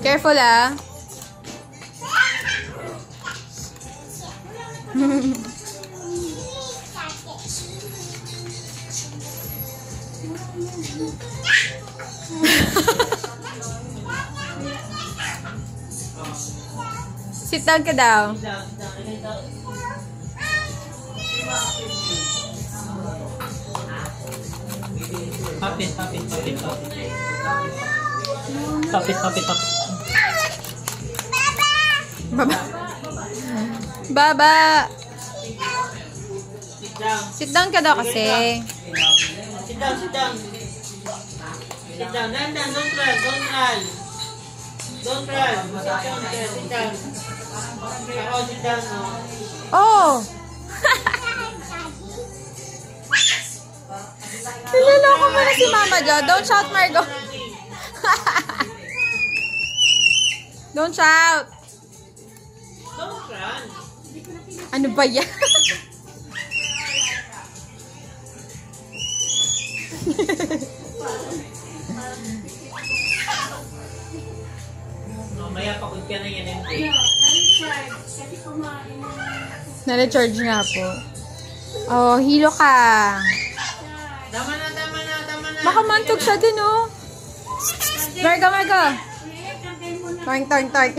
Careful ah. Sit down ka daw. Papit. Papit. Baba. Baba. Sit down ka daw kasi. Sit down. Dandan, don't cry. Don't cry. Sit down. Ako, sit down. Oh! Niloloko mo na si Mama Jo. Don't shout, Margo. Don't shout. Don't cry. Ano ba yan? Mamaya pagod ka na yan. Na-recharge nga po. Oh, hilo ka. Tama na. Baka mantog siya din, oh. Marga. Toing.